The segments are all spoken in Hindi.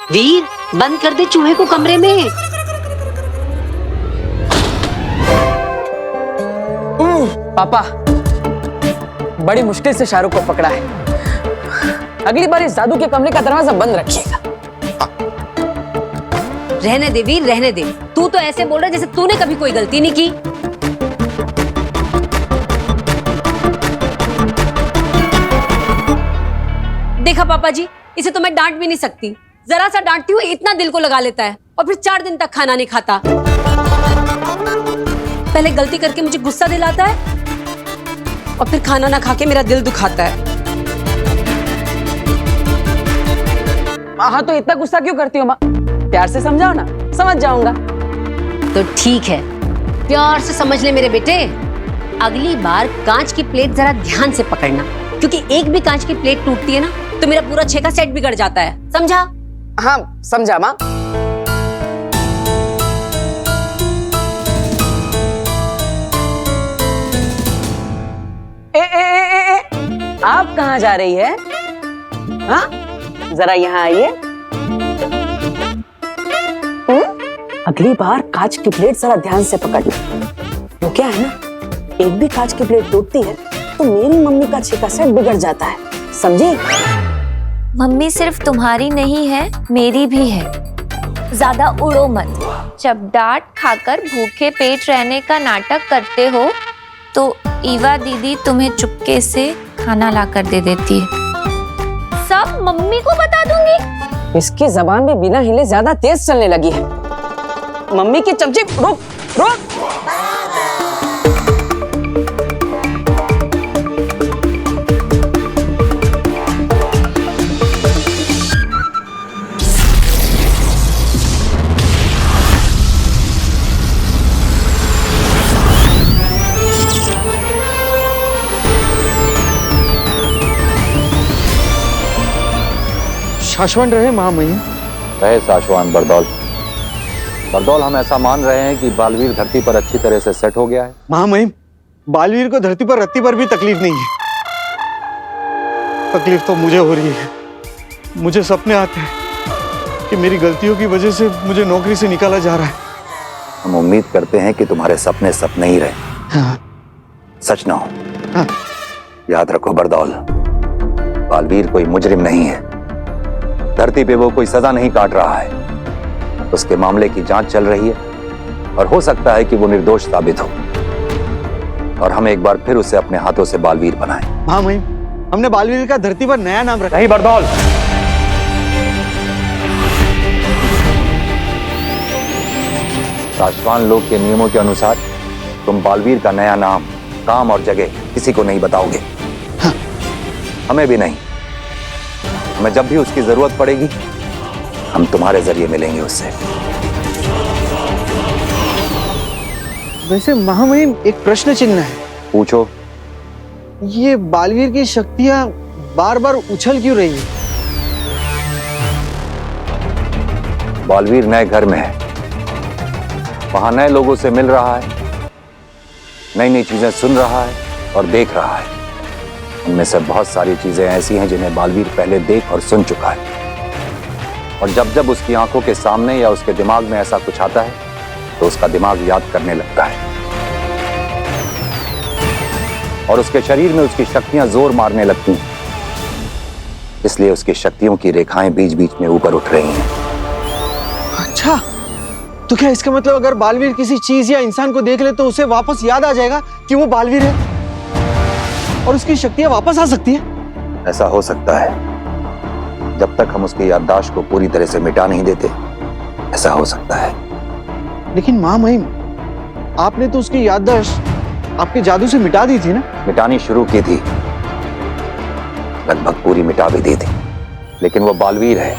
वीर, बंद कर दे चूहे को कमरे में। पापा, बड़ी मुश्किल से शाहरुख को पकड़ा है। अगली बार इस जादू के कमरे का दरवाजा बंद रखिएगा। रहने दे वीर, रहने दे। तू तो ऐसे बोल रहा है जैसे तूने कभी कोई गलती नहीं की। देखा पापा जी, इसे तो मैं डांट भी नहीं सकती। जरा सा डांटती हूँ इतना दिल को लगा लेता है और फिर 4 दिन तक खाना नहीं खाता। पहले गलती करके मुझे गुस्सा दिलाता है और फिर खाना ना खा के मेरा दिल दुखाता है। हाँ तो इतना गुस्सा क्यों करती हो माँ? प्यार से समझाओ ना, समझ जाऊंगा। तो ठीक है, प्यार से समझ ले मेरे बेटे। अगली बार कांच की प्लेट जरा ध्यान से पकड़ना, क्योंकि एक भी कांच की प्लेट टूटती है ना तो मेरा पूरा 6 का सेट बिगड़ जाता है। समझा? हाँ समझा माँ। ए, आप कहाँ जा रही है? हाँ, जरा यहाँ आइए। अगली बार कांच की प्लेट जरा ध्यान से पकड़ना। वो क्या है ना, एक भी कांच की प्लेट टूटती है तो मेरी मम्मी का 6 का सेट बिगड़ जाता है, समझी? मम्मी सिर्फ तुम्हारी नहीं है, मेरी भी है। ज्यादा उड़ो मत। जब डांट खाकर भूखे पेट रहने का नाटक करते हो तो ईवा दीदी तुम्हें चुपके से खाना लाकर दे देती है। सब मम्मी को बता दूंगी। इसकी जबान भी बिना हिले ज्यादा तेज चलने लगी है। मम्मी की चमची, रुक रुक। शाश्वत रहे महामहिम। रहे शाश्वत बरदौल। बरदौल, हम ऐसा मान रहे हैं कि बालवीर धरती पर अच्छी तरह से सेट हो गया है। महामहिम, बालवीर को धरती पर रत्ती पर भी तकलीफ नहीं है। तकलीफ तो मुझे हो रही है। मुझे सपने आते हैं कि मेरी गलतियों की वजह से मुझे नौकरी से निकाला जा रहा है। हम उम्मीद करते हैं कि तुम्हारे सपने सपने ही रहे, हाँ। सच ना हो। हाँ। याद रखो बरदौल, बालवीर कोई मुजरिम नहीं है। धरती पे वो कोई सजा नहीं काट रहा है। उसके मामले की जांच चल रही है और हो सकता है कि वो निर्दोष साबित हो और हम एक बार फिर उसे अपने हाथों से बालवीर बनाएं। महामहिम, हमने बालवीर का धरती पर नया नाम रखा। नहीं बरदौल, शाश्वान लोक के नियमों के अनुसार तुम बालवीर का नया नाम, काम और जगह किसी को नहीं बताओगे। हाँ। हमें भी नहीं। हमें जब भी उसकी जरूरत पड़ेगी हम तुम्हारे जरिए मिलेंगे उससे। वैसे महामहिम, एक प्रश्न चिन्ह है। पूछो। ये बालवीर की शक्तियां बार बार उछल क्यों रही है? बालवीर नए घर में है, वहां नए लोगों से मिल रहा है, नई नई चीजें सुन रहा है और देख रहा है। उनमें से बहुत सारी चीजें ऐसी हैं जिन्हें बालवीर पहले देख और सुन चुका है, और जब जब उसकी आंखों के सामने या उसके दिमाग में ऐसा कुछ आता है तो उसका दिमाग याद करने लगता है और उसके शरीर में उसकी शक्तियां जोर मारने लगती हैं। इसलिए उसकी शक्तियों की रेखाएं बीच बीच में ऊपर उठ रही हैं। अच्छा, तो क्या इसका मतलब अगर बालवीर किसी चीज या इंसान को देख ले तो उसे वापस याद आ जाएगा कि वो बालवीर है और उसकी शक्तियां वापस आ सकती है? ऐसा हो सकता है, जब तक हम उसकी याददाश्त को पूरी तरह से मिटा नहीं देते ऐसा हो सकता है। लेकिन महामहिम, आपने तो उसकी याददाश्त आपके जादू से मिटा दी थी ना? मिटानी शुरू की थी, लगभग पूरी मिटा भी दी थी, लेकिन वो बालवीर है,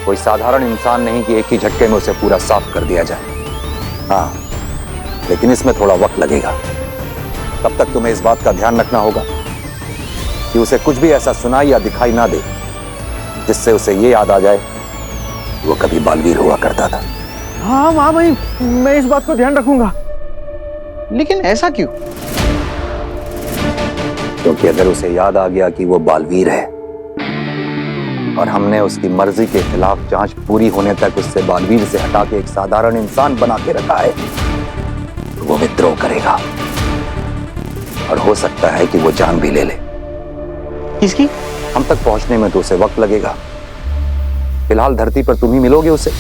कोई साधारण इंसान नहीं कि एक ही झटके में उसे पूरा साफ कर दिया जाए। हाँ, लेकिन इसमें थोड़ा वक्त लगेगा। तब तक तुम्हें इस बात का ध्यान रखना होगा कि उसे कुछ भी ऐसा सुनाई या दिखाई ना दे जिससे उसे ये याद आ जाए कि वो कभी बालवीर हुआ करता था। हाँ महामहिम, मैं इस बात को ध्यान रखूंगा। लेकिन ऐसा क्यों? क्योंकि अगर उसे याद आ गया कि वो बालवीर है और हमने उसकी मर्जी के खिलाफ जांच पूरी होने तक उससे बालवीर से हटा के एक साधारण इंसान बना के रखा है, तो वो विद्रोह करेगा और हो सकता है कि वो जान भी ले ले। किसकी? हम तक पहुंचने में तो उसे वक्त लगेगा। फिलहाल धरती पर तुम ही मिलोगे उसे,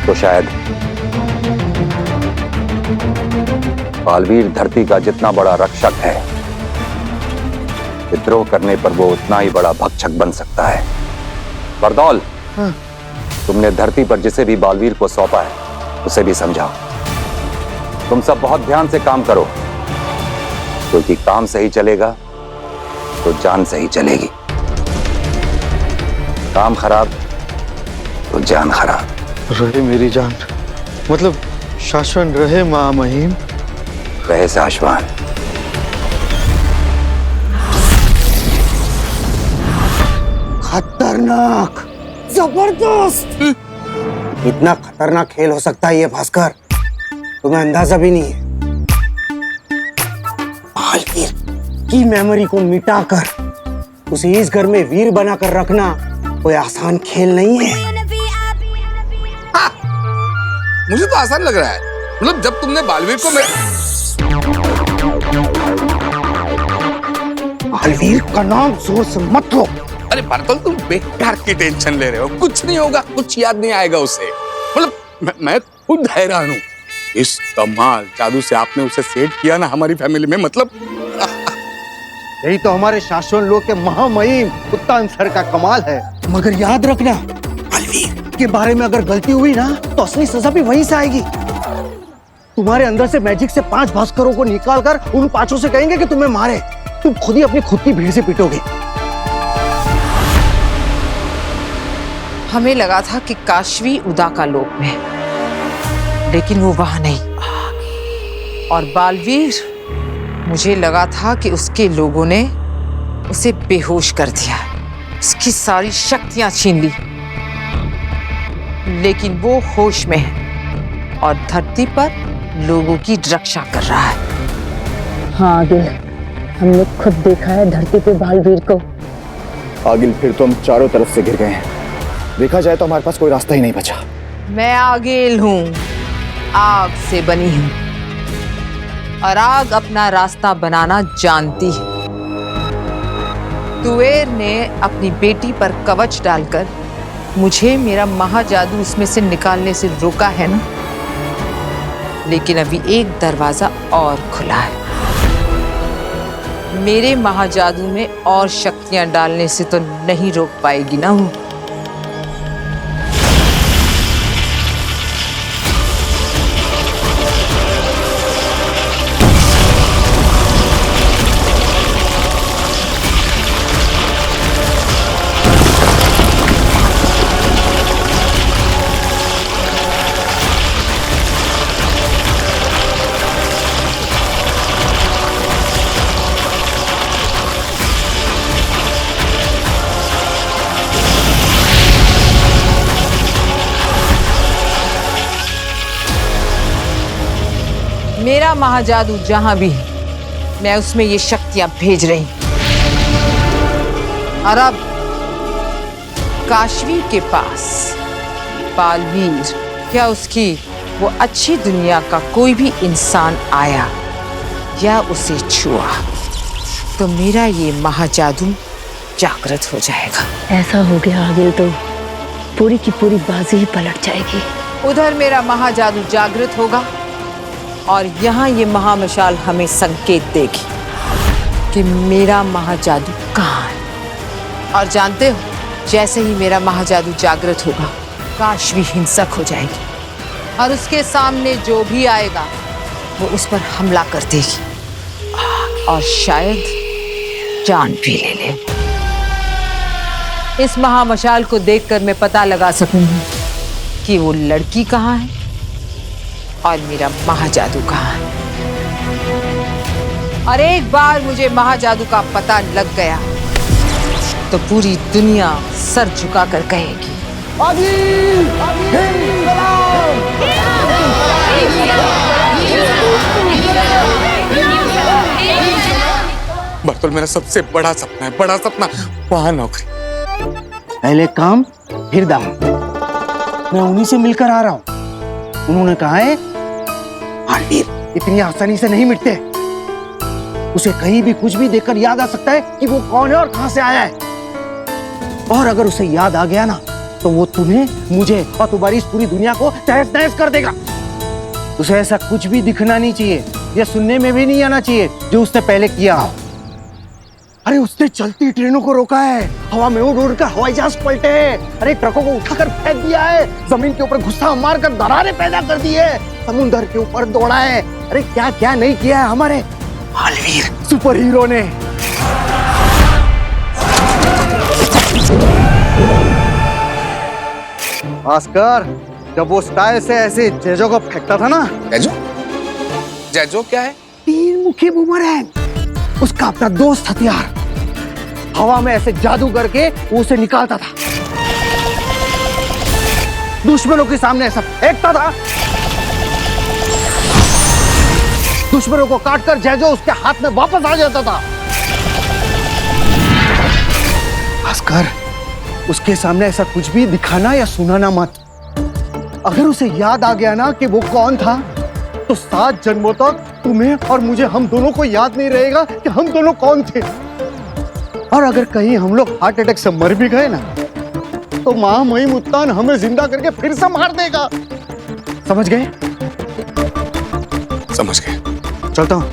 तो शायद बालवीर धरती का जितना बड़ा रक्षक है, विद्रोह करने पर वो उतना ही बड़ा भक्षक बन सकता है। बरदौल, तुमने धरती पर जिसे भी बालवीर को सौंपा है उसे भी समझाओ। तुम सब बहुत ध्यान से काम करो, क्योंकि काम सही चलेगा तो जान सही चलेगी। काम खराब तो जान खराब। रहे मेरी जान, मतलब शाश्वन रहे महामहिम। रहे शाश्वन। खतरनाक, जबरदस्त। इतना खतरनाक खेल हो सकता है ये भास्कर, तुम्हें अंदाजा भी नहीं है। बालवीर की मेमोरी को मिटाकर उसे इस घर में वीर बनाकर रखना कोई आसान खेल नहीं है। मुझे तो आसान लग रहा है। मतलब जब तुमने बालवीर को बालवीर का नाम जोर से मत लो। अरे बर्तल, तुम बेकार की टेंशन ले रहे हो। कुछ नहीं होगा, कुछ याद नहीं आएगा उसे। मतलब मैं खुद हैरान हूँ। इस कमाल जादू से आपने उसे सेट किया ना हमारी फैमिली में। मतलब यही तो हमारे शाश्वन लोग के महामहिम उत्तान सर का कमाल है। मगर याद रखना, बालवीर के बारे में अगर गलती हुई ना तो असली सजा भी वहीं से आएगी। तुम्हारे अंदर से मैजिक से 5 भास्करों को निकालकर उन 5 से कहेंगे कि तुम्हें मारे। तुम खुद ही अपनी खुद की भीड़ से पिटोगे। हमें लगा था कि काशवी उदा का लोक में है, लेकिन वो वहां नहीं। और बालवीर, मुझे लगा था कि उसके लोगों ने उसे बेहोश कर दिया, उसकी सारी शक्तियां छीन ली, लेकिन वो होश में है और धरती पर लोगों की रक्षा कर रहा है। हाँ आगिल, हमने खुद देखा है धरती पे बालवीर को। आगिल, फिर तो हम चारों तरफ से गिर गए हैं। देखा जाए तो हमारे पास कोई रास्ता ही नहीं बचा। मैं आगेल हूँ, आग से बनी हूँ, और आग अपना रास्ता बनाना जानती है। तुवेर ने अपनी बेटी पर कवच डालकर मुझे मेरा महाजादू उसमें से निकालने से रोका है ना, लेकिन अभी एक दरवाजा और खुला है। मेरे महाजादू में और शक्तियां डालने से तो नहीं रोक पाएगी ना वो। मेरा महाजादू जहां भी है, मैं उसमें ये शक्तियां भेज रही हूं। और अब काशवी के पास बालवीर, क्या उसकी वो अच्छी दुनिया का कोई भी इंसान आया या उसे छुआ, तो मेरा ये महाजादू जागृत हो जाएगा। ऐसा हो गया आगिल तो पूरी की पूरी बाजी ही पलट जाएगी। उधर मेरा महाजादू जागृत होगा और यहाँ ये महामशाल हमें संकेत देगी कि मेरा महाजादू कहाँ है। और जानते हो, जैसे ही मेरा महाजादू जागृत होगा, काशवी हिंसक हो जाएगी और उसके सामने जो भी आएगा वो उस पर हमला कर देगी और शायद जान भी ले ले। इस महामशाल को देखकर मैं पता लगा सकूंगी कि वो लड़की कहाँ है और मेरा महाजादू कहाँ है। और एक बार मुझे महाजादू का पता लग गया तो पूरी दुनिया सर झुका कर कहेगी, बर्तल, मेरा सबसे बड़ा सपना है, बड़ा सपना, वहां नौकरी। पहले काम फिर दाम। मैं उन्हीं से मिलकर आ रहा हूँ। उन्होंने कहा है बालवीर इतनी आसानी से नहीं मिटते। उसे कहीं भी कुछ भी देखकर याद आ सकता है कि वो कौन है और कहां से आया है। और अगर उसे याद आ गया ना तो वो तुम्हें, मुझे और तुम्हारी इस पूरी दुनिया को तहस नहस कर देगा। उसे ऐसा कुछ भी दिखना नहीं चाहिए या सुनने में भी नहीं आना चाहिए जो उसने पहले किया। अरे उसने चलती ट्रेनों को रोका है, हवा में उड़ उड़ कर हवाई जहाज पलटे हैं, अरे ट्रकों को उठाकर फेंक दिया है, जमीन के ऊपर गुस्सा मारकर दरारें पैदा कर दी है, समुद्र के ऊपर दौड़ा है। अरे क्या क्या नहीं किया है हमारे बालवीर सुपर हीरो ने। भास्कर, जब वो स्टाइल से ऐसे जेजो को फेंकता था ना। जैजो? जैजो क्या है? तीन मुखी बूमरैंग, उसका अपना दोस्त हथियार। हवा में ऐसे जादू करके वो उसे निकालता था, दुश्मनों के सामने ऐसा फेंकता था, दुश्मनों को काटकर जैजो उसके हाथ में वापस आ जाता था। भास्कर, उसके सामने ऐसा कुछ भी दिखाना या सुनाना मत। अगर उसे याद आ गया ना कि वो कौन था तो 7 जन्मों तक तुम्हें और मुझे, हम दोनों को याद नहीं रहेगा कि हम दोनों कौन थे। और अगर कहीं हम लोग हार्ट अटैक से मर भी गए ना तो मां मई मुत्तान हमें जिंदा करके फिर से मार देगा। समझ गए? समझ गए। चलता हूं।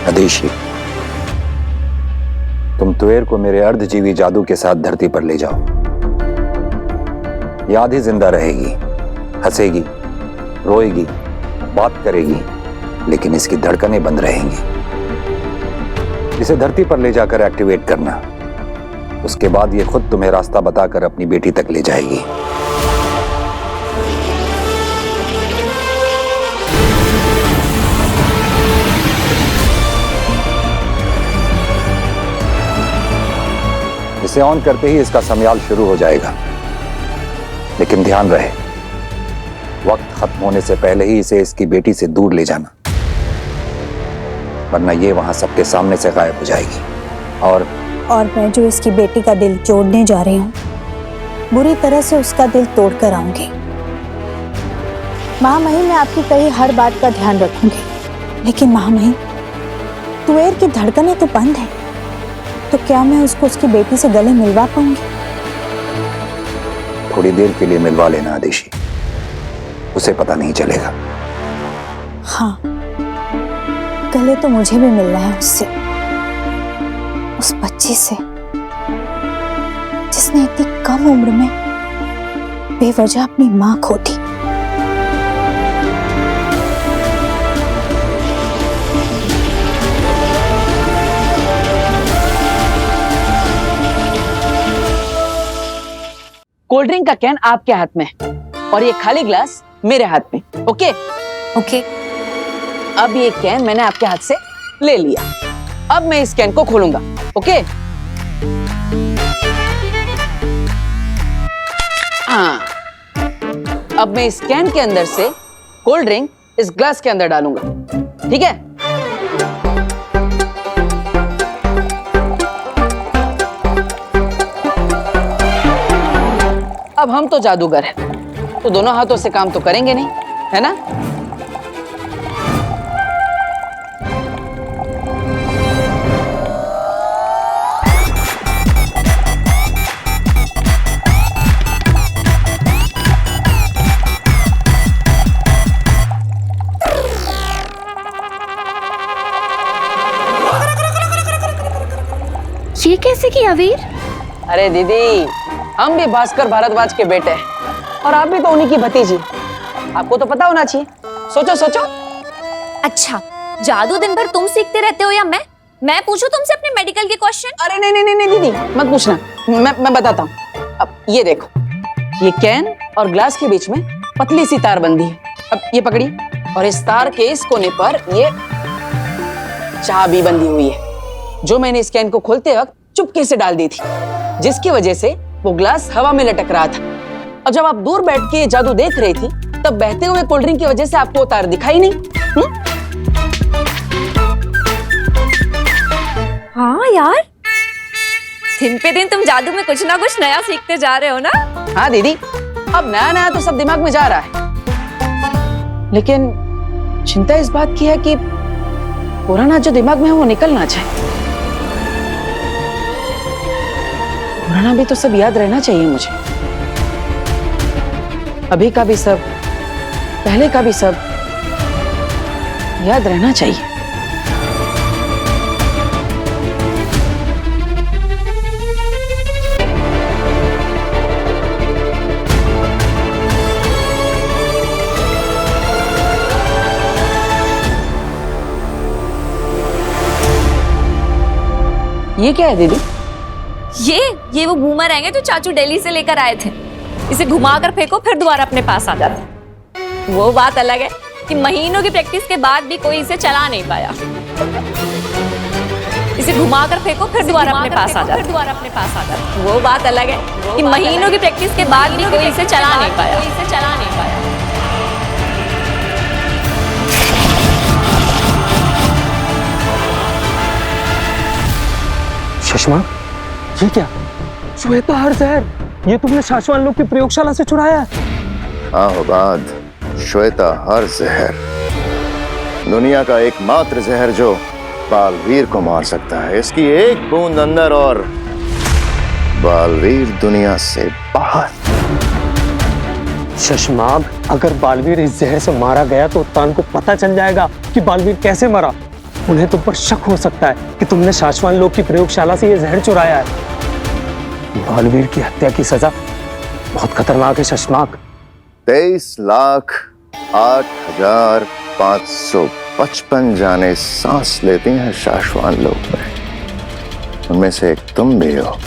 आदेशी, तुम तुएर को मेरे अर्धजीवी जादू के साथ धरती पर ले जाओ। याद ही जिंदा रहेगी, हंसेगी, रोएगी, बात करेगी, लेकिन इसकी धड़कनें बंद रहेंगी। इसे धरती पर ले जाकर एक्टिवेट करना। उसके बाद ये खुद तुम्हें रास्ता बताकर अपनी बेटी तक ले जाएगी। इसे ऑन करते ही इसका समयाल शुरू हो जाएगा, लेकिन ध्यान रहे वक्त खत्म होने से पहले ही इसे इसकी बेटी से दूर ले जाना, वरना ये वहां सबके सामने से गायब हो जाएगी। और मैं जो इसकी बेटी का दिल जोड़ने जा रही हूँ, बुरी तरह से उसका दिल तोड़ कर आऊंगी। महामहिम, मैं आपकी कही हर बात का ध्यान रखूंगी, लेकिन महामहिम, तुएर की धड़कनें तो बंद है, तो क्या मैं उसको उसकी बेटी से गले मिलवा पाऊंगी? थोड़ी देर के लिए मिलवा लेना आदेशी, उसे पता नहीं चलेगा। हाँ, गले तो मुझे भी मिलना है उससे, उस बच्ची से जिसने इतनी कम उम्र में बेवजह अपनी मां खो दी। कोल्ड ड्रिंक का कैन आपके हाथ में और ये खाली ग्लास मेरे हाथ में। ओके? ओके। अब ये कैन मैंने आपके हाथ से ले लिया। अब मैं इस कैन को खोलूंगा। ओके? हाँ, अब मैं इस कैन के अंदर से कोल्ड ड्रिंक इस ग्लास के अंदर डालूंगा। ठीक है? अब हम तो जादूगर हैं, तो दोनों हाथों से काम तो करेंगे नहीं, है ना? ये कैसे किया वीर? अरे दीदी, हम भी भास्कर भारद्वाज के बेटे हैं और आप भी तो उन्हीं की भतीजी। आपको तो पता होना चाहिए। सोचो सोचो। अच्छा, जादू दिन भर तुम सीखते रहते हो या मैं पूछूं तुमसे अपने मेडिकल के क्वेश्चन? अरे नहीं नहीं नहीं दीदी, मत पूछना, मैं बताता हूँ। अब ये देखो, ये कैन और ग्लास के बीच में पतली सी तार बंधी है। अब ये पकड़ी, और इस तार के इस कोने पर ये चाबी बंधी हुई है, जो मैंने इस कैन को खोलते वक्त चुपके से डाल दी थी, जिसकी वजह से वो ग्लास हवा में लटक रहा था। और जब आप दूर बैठ के ये जादू देख रही थी, तब बहते हुए कोल्ड ड्रिंक की वजह से आपको तार दिखाई नहीं। हाँ यार, दिन पे दिन तुम जादू में कुछ ना कुछ नया सीखते जा रहे हो ना। हाँ दीदी, अब नया नया तो सब दिमाग में जा रहा है, लेकिन चिंता इस बात की है कि पुराना जो दिमाग में है वो निकल ना जाए। पुराना भी तो सब याद रहना चाहिए मुझे। अभी का भी सब, पहले का भी सब याद रहना चाहिए। ये क्या है दीदी? ये वो बूमरैंग है जो चाचू दिल्ली से लेकर आए थे। इसे घुमाकर फेंको फिर दोबारा अपने पास आ जाता। वो बात अलग है कि महीनों की प्रैक्टिस के बाद भी कोई इसे चला नहीं पाया। इसे घुमाकर फेंको फिर दोबारा अपने पास आ जाता। वो बात अलग है कि महीनों की प्रैक्टिस के बाद भी कोई इसे चला नहीं पाया। सुषमा, ये क्या? श्वेता हर जहर, ये तुमने शाश्वान लोग की प्रयोगशाला से चुराया है? आहोबाद, श्वेता हर जहर दुनिया का एकमात्र जहर जो बालवीर को मार सकता है। इसकी एक बूंद अंदर और बालवीर दुनिया से बाहर। शशमाग, अगर बालवीर इस जहर से मारा गया तो उत्तान को पता चल जाएगा कि बालवीर कैसे मरा। उन्हें तुम पर शक हो सकता है कि तुमने शाश्वान लोग की प्रयोगशाला से यह जहर चुराया है। बालवीर की हत्या की सजा बहुत खतरनाक है शशमाग। 23,08,555 जाने सांस लेती हैं शाश्वान लोग में। उनमें से एक तुम भी हो।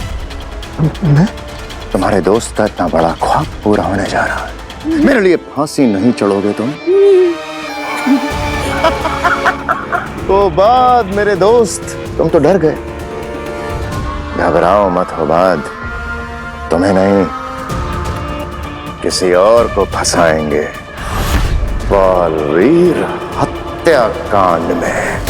तुम्हारे दोस्त का इतना बड़ा ख्वाब पूरा होने जा रहा है। मेरे लिए फांसी नहीं चढ़ोगे तुम? तो बाद मेरे दोस्त, तुम तो डर गए। घबराओ मत हो बाद, तुम्हें नहीं किसी और को फंसाएंगे बालवीर हत्याकांड में।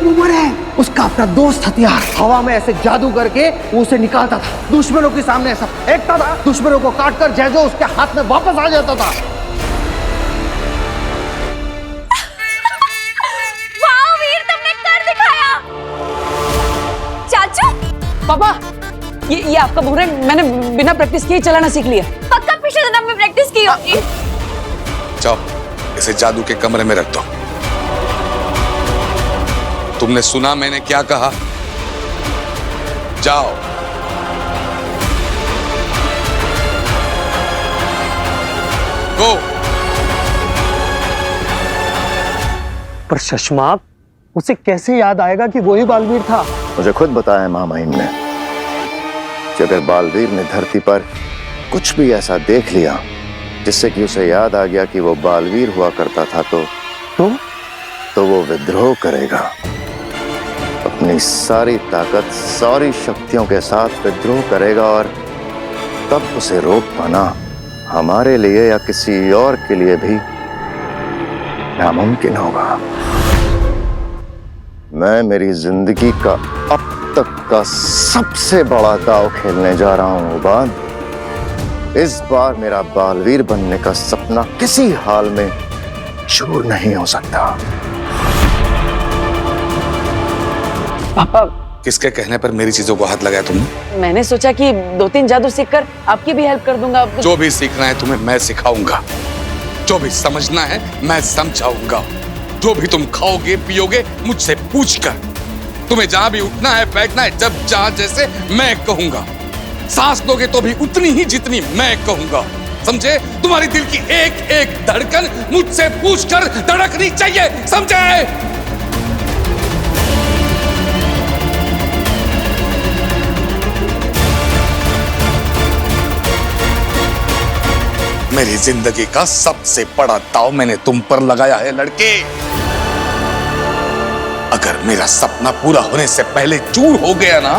बूमर है उसका अपना दोस्त हथियार। हवा में ऐसे जादू करके वो उसे निकालता था, दुश्मनों के सामने ऐसा फेंकता था, दुश्मनों को काटकर जैसे उसके हाथ में वापस आ जाता था। वाह वीर, तुमने कर दिखाया। चाचू, पापा, ये आपका बूमरैंग मैंने बिना प्रैक्टिस किए चलाना सीख लिया। पक्का पिछले जन्म में प्रैक्टिस की होगी। जाओ, इसे जादू के कमरे में रख दो। तुमने सुना मैंने क्या कहा? जाओ। गो। पर शशमाग, उसे कैसे याद आएगा कि वही बालवीर था? मुझे खुद बताया मां महिम ने कि अगर बालवीर ने धरती पर कुछ भी ऐसा देख लिया जिससे कि उसे याद आ गया कि वो बालवीर हुआ करता था तो वो विद्रोह करेगा। अपनी सारी ताकत, सारी शक्तियों के साथ विद्रोह करेगा और तब उसे रोक पाना हमारे लिए या किसी और के लिए भी नामुमकिन होगा। मैं मेरी जिंदगी का अब तक का सबसे बड़ा दांव खेलने जा रहा हूं बाद। इस बार मेरा बालवीर बनने का सपना किसी हाल में चूर नहीं हो सकता। पापा, किसके कहने पर मेरी चीजों को हाथ लगाया तुमने? मैंने सोचा कि 2-3 जादू सीखकर आपकी भी हेल्प कर दूंगा। जो भी सीखना है तुम्हें मैं सिखाऊंगा, जो भी समझना है मैं समझाऊंगा। जो भी तुम खाओगे पियोगे मुझसे पूछकर। तुम्हें जहां भी उठना है बैठना है, जब जहां जैसे मैं कहूंगा। सांस लोगे तो भी उतनी ही जितनी मैं कहूंगा। समझे? तुम्हारी दिल की एक एक धड़कन मुझसे पूछकर धड़कनी चाहिए, समझे? मेरी जिंदगी का सबसे बड़ा दाव मैंने तुम पर लगाया है लड़के। अगर मेरा सपना पूरा होने से पहले चूर हो गया ना,